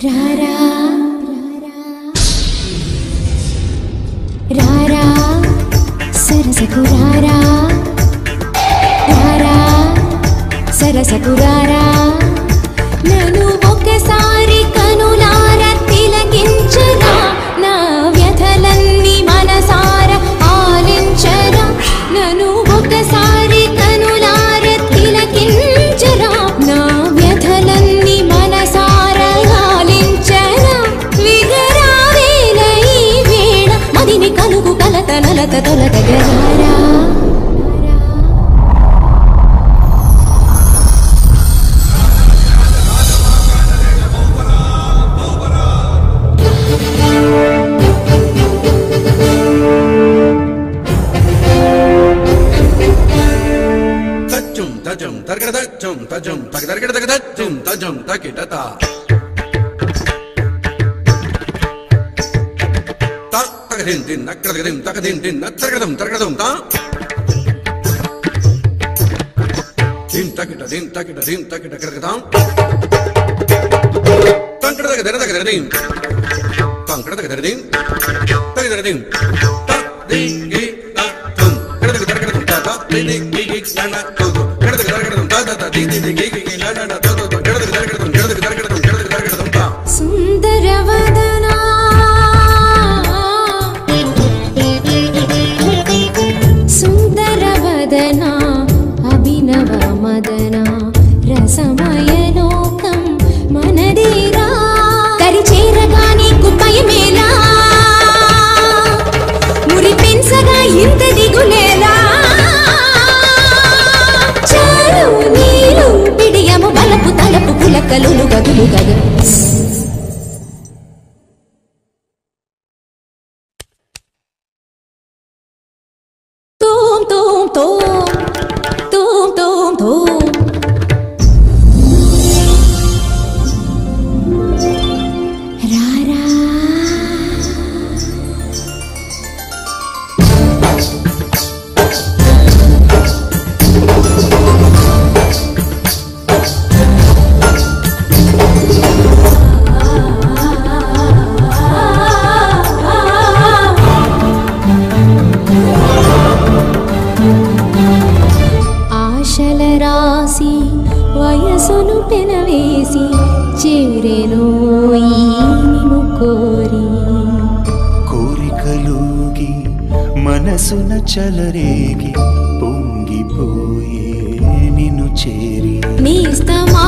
రారా రారా సరసకు రారా రారా సరసకు రారా నన్ను ఒక్కసారి కనులార తిలకించరా నా వ్యథలన్నీ మనసార ఆలించరా నన్ను ఒక్కసారి కనులార తిలకించరా నా వ్యథలన్నీ మనసార ఆలించరా విగరావేల ఈ వేళ మదిని కలుగు కలత నలత తొలతగరారా tajum tajum takitata ta takadin din nakadin takadin din nakadam takadam ta din takita kadam tankadin tankadin takadin ta dingi ta tum kadam ta ta dingi nana tu సుందరవదనా సుందరవదనా అభినవ మదనా రసమయ లోకం మనదేరా కరిచేరగాని కుప్పయమేలా మురి పెన్సగా ఇంత దిగులేలా బలపు తలపు పులకలు గదులు గదు తోం తోం తోం తోం తోం తోం రారా వయసును పెనవేసి చేరెను ఈను కోరి కోరికలుగి మనసున చలరేగి పొంగిపోయే నిన్ను చేరి నేస్తమా